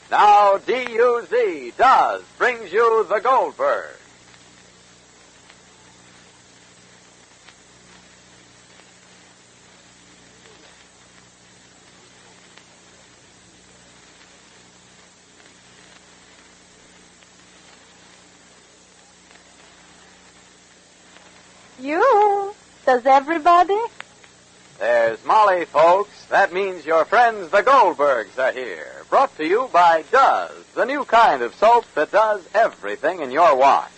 Now, D-U-Z, does, brings you the Goldbergs. You? Does everybody? There's Molly, folks. That means your friends, the Goldbergs, are here. Brought to you by Does, the new kind of soap that does everything in your wash.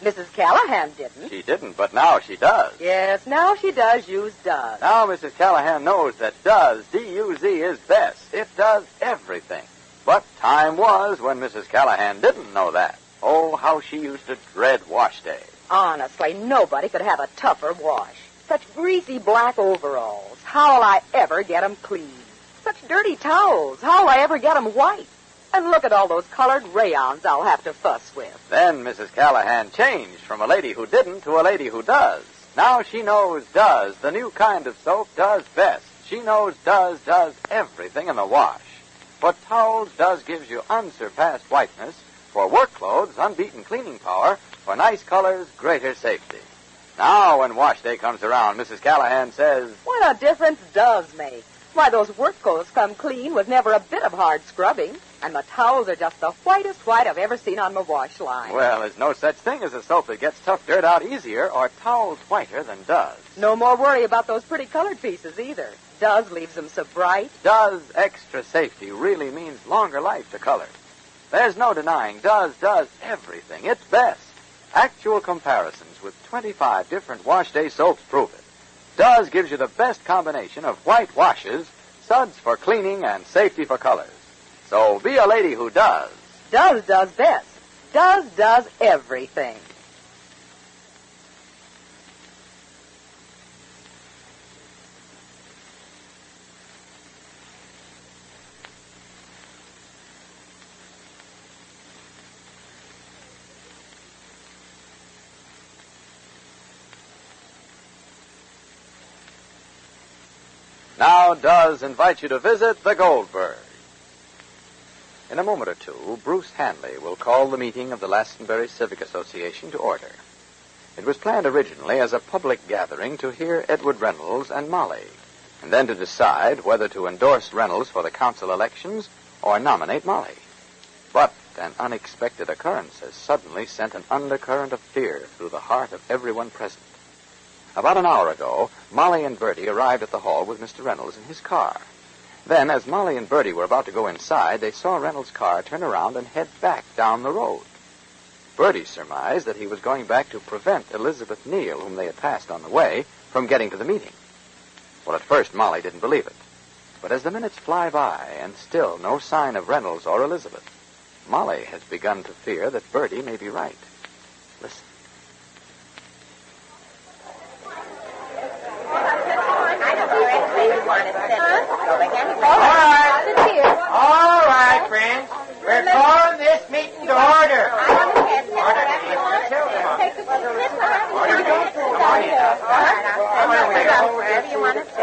Mrs. Callahan didn't. She didn't, but now she does. Yes, now she does use Does. Now Mrs. Callahan knows that Does, D-U-Z, is best. It does everything. But time was when Mrs. Callahan didn't know that. Oh, how she used to dread wash day. Honestly, nobody could have a tougher wash. Such greasy black overalls. How'll I ever get them clean? Such dirty towels. How'll I ever get them white? And look at all those colored rayons I'll have to fuss with. Then Mrs. Callahan changed from a lady who didn't to a lady who does. Now she knows Does, the new kind of soap, does best. She knows Does everything in the wash. For towels, Does gives you unsurpassed whiteness. For work clothes, unbeaten cleaning power. For nice colors, greater safety. Now, when wash day comes around, Mrs. Callahan says, What a difference Does make. Why, those work clothes come clean with never a bit of hard scrubbing. And the towels are just the whitest white I've ever seen on my wash line. Well, there's no such thing as a soap that gets tough dirt out easier or towels whiter than Does. No more worry about those pretty colored pieces either. Does leaves them so bright. Does extra safety really means longer life to color. There's no denying Does everything. It's best. Actual comparisons with 25 different wash day soaps prove it. Does gives you the best combination of white washes, suds for cleaning, and safety for colors. So be a lady who does. Does best. Does everything. Now Does invite you to visit the Goldbergs. In a moment or two, Bruce Hanley will call the meeting of the Glastonbury Civic Association to order. It was planned originally as a public gathering to hear Edward Reynolds and Molly, and then to decide whether to endorse Reynolds for the council elections or nominate Molly. But an unexpected occurrence has suddenly sent an undercurrent of fear through the heart of everyone present. About an hour ago, Molly and Bertie arrived at the hall with Mr. Reynolds in his car. Then, as Molly and Bertie were about to go inside, they saw Reynolds' car turn around and head back down the road. Bertie surmised that he was going back to prevent Elizabeth Neal, whom they had passed on the way, from getting to the meeting. Well, at first, Molly didn't believe it. But as the minutes fly by and still no sign of Reynolds or Elizabeth, Molly has begun to fear that Bertie may be right. Listen. All right, friends. We're calling this meeting to order.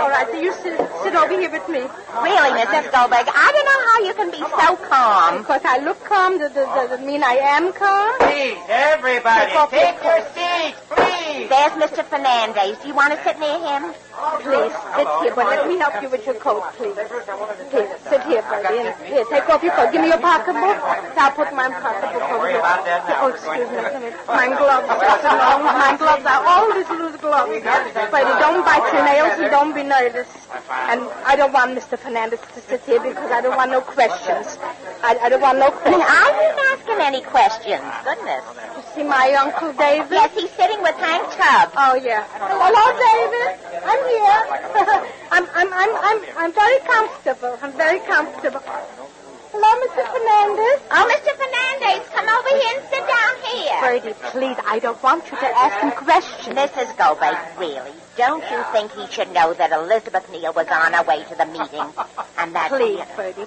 All right, so you sit over here with me. Really, Mrs. Goldberg, I don't know how you can be so calm. Because I look calm, does it mean I am calm? Please, everybody, take your seats, please. There's Mr. Fernandez. Do you want to sit near him? Please, sit here, but let me help you with your coat, please. Please, sit here, Bertie. And here, take off your coat. Give me your pocketbook. I'll put my pocketbook over here. Oh, excuse me. My gloves, Mr. Long. My gloves are all these loose gloves. Bertie, don't bite your nails and don't be nervous. And I don't want Mr. Fernandez to sit here because I don't want no questions. I don't want no questions. I didn't ask him any questions. Goodness. You see my Uncle David? Yes, he's sitting with Hank Tubb. Oh, yeah. Hello, David. I'm here. I'm very comfortable. I'm very comfortable. Hello, Mr. Fernandez. Oh, Mr. Fernandez, come over here and sit down here. Bertie, please, I don't want you to ask him questions. Mrs. Goldberg, really, don't you think he should know that Elizabeth Neal was on her way to the meeting? And that... Please, Bertie,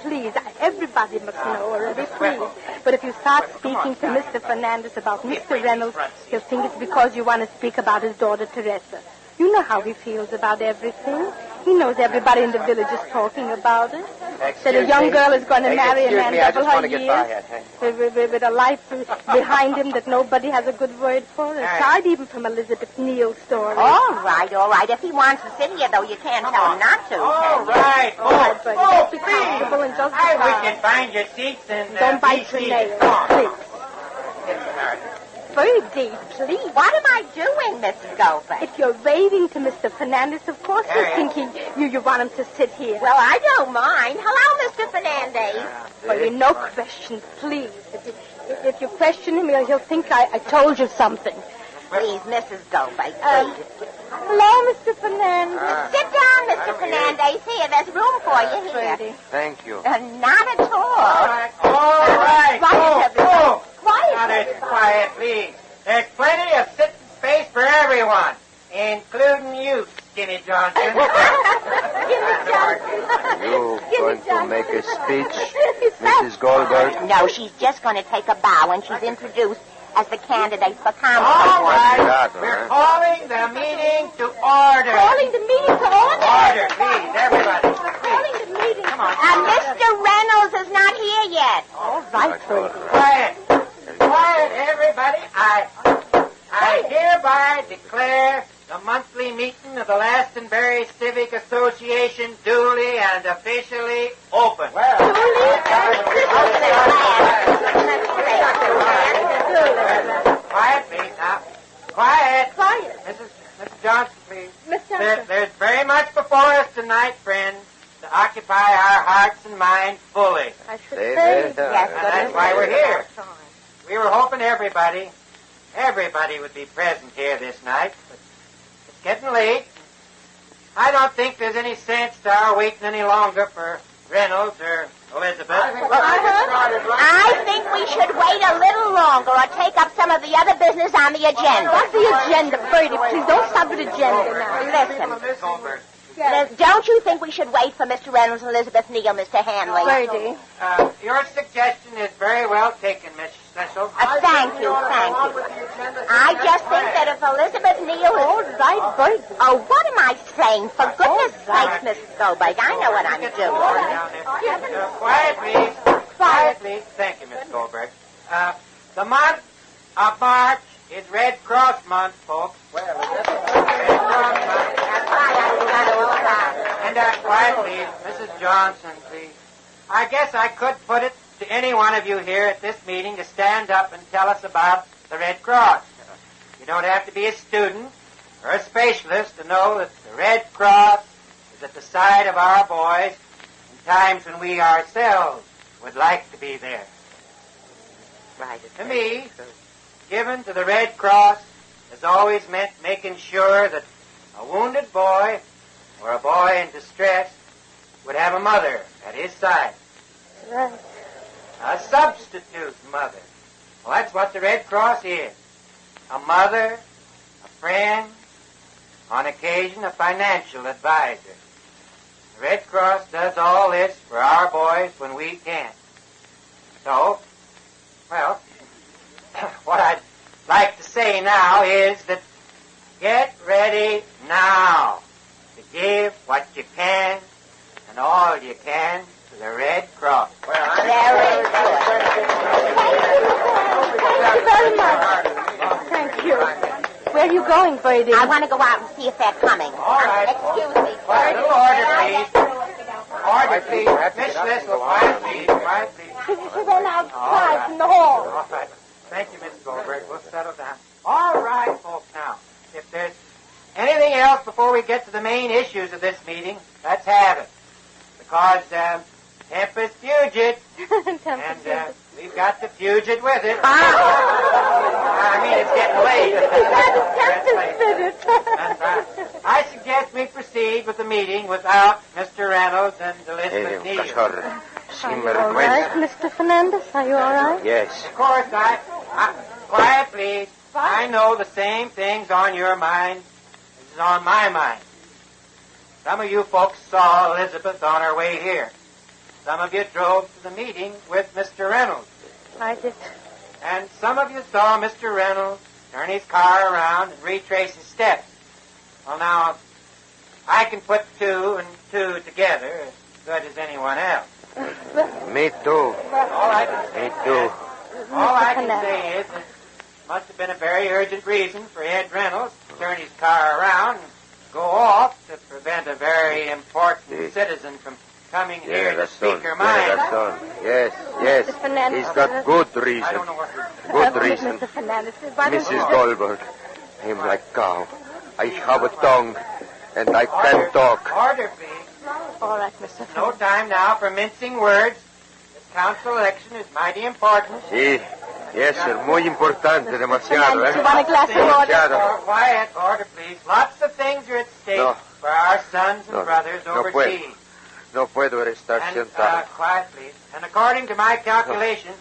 please. Everybody must know already, please. But if you start speaking to Mr. Fernandez about Mr. Reynolds, he'll think it's because you want to speak about his daughter, Teresa. You know how he feels about everything. He knows everybody in the village is talking about it. that a young girl is going to marry a man double her years with a life behind him that nobody has a good word for. Aside even from Elizabeth Neal's story. All right. If he wants to sit here, though, you can't tell him not to. All right. Just be comfortable and just we can find your seats and don't bite your nails, please. Birdie, please. What am I doing, Mrs. Goldberg? If you're raving to Mr. Fernandez, of course you're thinking you want him to sit here. Well, I don't mind. Hello, Mr. Fernandez. Well, no questions, please. If you question him, he'll think I told you something. Please, Mrs. Goldberg, please. Hello, Mr. Fernandez. Sit down, Mr. Fernandez. Here, there's room for you here. Thank you. Not at all. All right. Quiet. Now, quiet, please. There's plenty of sitting space for everyone, including you, Skinny Johnson. You going to make a speech, Mrs. Goldberg? No, she's just going to take a bow when she's introduced as the candidate for council. All right. We're calling the meeting to order. Calling the meeting to order? Order, please, everybody. Calling the meeting. Come on. Mr. Reynolds is not here yet. All right, Quiet, everybody. I hereby declare the monthly meeting of the Glastonbury Civic Association duly and officially open. Quiet, please, now. Quiet. Mrs. Johnson, please. Miss Johnson. There's very much before us tonight, friends, to occupy our hearts and minds fully. I should say. Yes, And that's why we're here. We were hoping everybody would be present here this night, but it's getting late. I don't think there's any sense to our waiting any longer for Reynolds or Elizabeth. I think we should wait a little longer or take up some of the other business on the agenda. What's the agenda, Bertie? Please don't stop at agenda now. Miss Goldberg. Don't you think we should wait for Mr. Reynolds and Elizabeth Neal, Mr. Hanley? Bertie. Your suggestion is very well taken, Miss Cecil. Thank you. I just think that if Elizabeth Neal is... All right, Bertie. Oh, what am I saying? For goodness sakes, Mrs. Goldberg, I know what I'm doing. Quiet, please. Quiet, please. Thank you, Miss Goldberg. The month of March is Red Cross Month, folks. Red Cross Month. And quiet, please. Mrs. Johnson, please. I guess I could put it to any one of you here at this meeting to stand up and tell us about the Red Cross. You don't have to be a student or a specialist to know that the Red Cross is at the side of our boys in times when we ourselves would like to be there. Right. To me, given to the Red Cross has always meant making sure that a wounded boy or a boy in distress would have a mother at his side. Right. A substitute mother. Well, that's what the Red Cross is. A mother, a friend, on occasion a financial advisor. The Red Cross does all this for our boys when we can't. So, well, what I'd like to say now is that get ready now to give what you can and all you can to the Red Cross. Very good. Thank you very much. Thank you. Where are you going, Bertie? I want to go out and see if they're coming. All right. Excuse me. Quiet, a little order, please. Order, please. Miss Listle, quiet, please. Quiet, please. She went outside from the hall. All right. Thank you, Miss Goldberg. We'll settle down. All right, folks, now. If there's anything else before we get to the main issues of this meeting, let's have it. Because Tempest fugit, and we've got to fugit with it. I mean, it's getting late. That's right. I suggest we proceed with the meeting without Mr. Reynolds and Elizabeth Neal. Are you all right, Mr. Fernandez? Are you all right? Yes. Of course, quiet, please. I know the same thing's on your mind as is on my mind. Some of you folks saw Elizabeth on her way here. Some of you drove to the meeting with Mr. Reynolds. I did. And some of you saw Mr. Reynolds turn his car around and retrace his steps. Well, now, I can put two and two together as good as anyone else. Me too. All right. Me too. All I can say is it must have been a very urgent reason for Ed Reynolds to turn his car around and go off to prevent a very important citizen from coming here to speak her mind. That's all. Yes. Mr. Fernandez. He's got good reason. I don't know what... Good reason. Mr. Fernandez, why don't you Mrs. Goldberg, him like cow. I have a tongue, and I can talk. Order, please. All right, Mr. No time now for mincing words. This council election is mighty important. Sí. Yes, sir. Muy importante. Demasiado, Fernandez, you want a glass of water? Demasiado. Quiet, order, please. Lots of things are at stake for our sons and brothers overseas. No puedo estar And, sentado. quiet, please. And according to my calculation,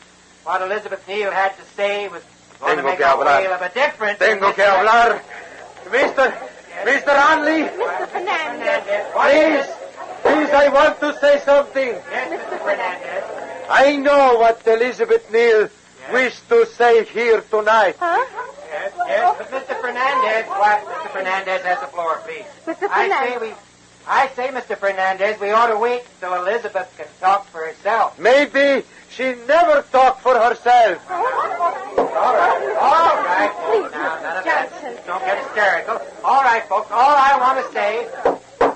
what Elizabeth Neal had to say was going to make a whale of a difference. Tengo que hablar. Mr. Hanley. Mr. Fernandez. Please, I want to say something. Yes, Mr. Fernandez. I know what Elizabeth Neal wished to say here tonight. Huh? Yes, but Mr. Fernandez, Mr. Fernandez has the floor, please. Mr. Fernandez. I say, Mr. Fernandez, we ought to wait till Elizabeth can talk for herself. Maybe she never talked for herself. All right. Please, Now, none of Johnson. that. Don't get hysterical. All right, folks, all I want to say...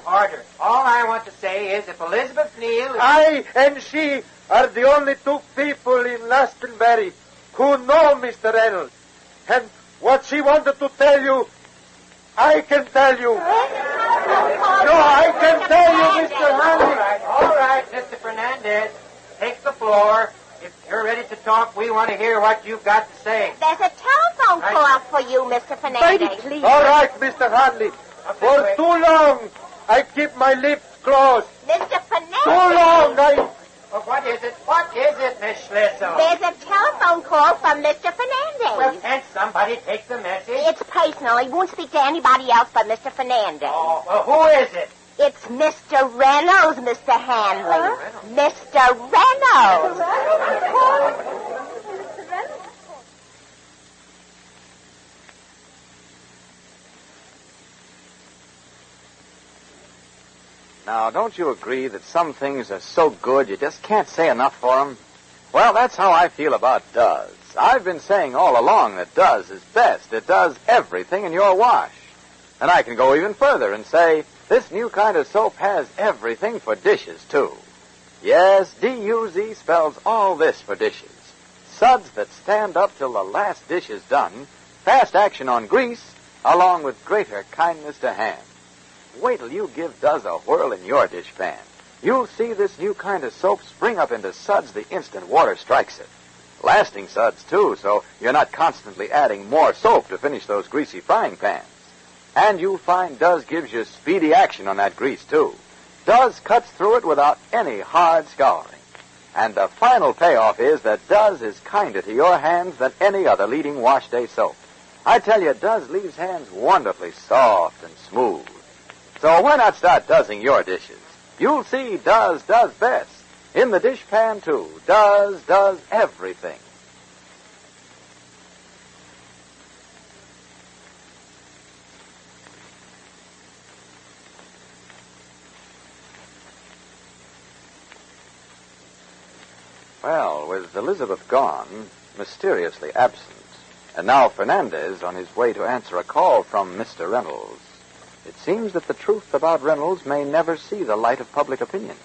Order. All I want to say is if Elizabeth Neal... I and she are the only two people in Glastonbury who know Mr. Reynolds. And what she wanted to tell you, I can tell you. No, I can tell you, Mr. Hanley. All right, Mr. Fernandez. Take the floor. If you're ready to talk, we want to hear what you've got to say. There's a telephone call for you, Mr. Fernandez. Bertie, please. All right, Mr. Hanley. For too long, I keep my lips closed. Mr. Fernandez. Too long, Well, what is it? What is it, Miss Schlissel? There's a telephone call from Mr. Fernandez. Well, can't somebody take the message? It's personal. He won't speak to anybody else but Mr. Fernandez. Oh, well, who is it? It's Mr. Reynolds, Mr. Hanley. Mr. Reynolds. Now, don't you agree that some things are so good you just can't say enough for them? Well, that's how I feel about Does. I've been saying all along that Does is best. It does everything in your wash. And I can go even further and say this new kind of soap has everything for dishes, too. Yes, D-U-Z spells all this for dishes. Suds that stand up till the last dish is done, fast action on grease, along with greater kindness to hand. Wait till you give Does a whirl in your dish pan. You'll see this new kind of soap spring up into suds the instant water strikes it. Lasting suds, too, so you're not constantly adding more soap to finish those greasy frying pans. And you'll find Does gives you speedy action on that grease, too. Does cuts through it without any hard scouring. And the final payoff is that Does is kinder to your hands than any other leading wash day soap. I tell you, Does leaves hands wonderfully soft and smooth. So why not start doesing your dishes? You'll see Does does best. In the dish pan, too. Does everything. Well, with Elizabeth gone, mysteriously absent, and now Fernandez on his way to answer a call from Mr. Reynolds, it seems that the truth about Reynolds may never see the light of public opinion.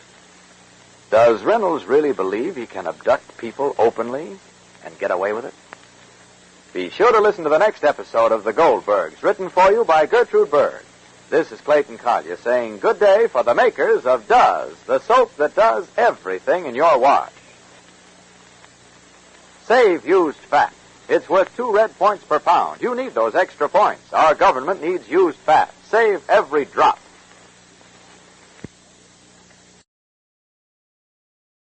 Does Reynolds really believe he can abduct people openly and get away with it? Be sure to listen to the next episode of The Goldbergs, written for you by Gertrude Berg. This is Clayton Collier saying good day for the makers of Does, the soap that does everything in your wash. Save used fat. It's worth 2 red points per pound. You need those extra points. Our government needs used fat. Save every drop.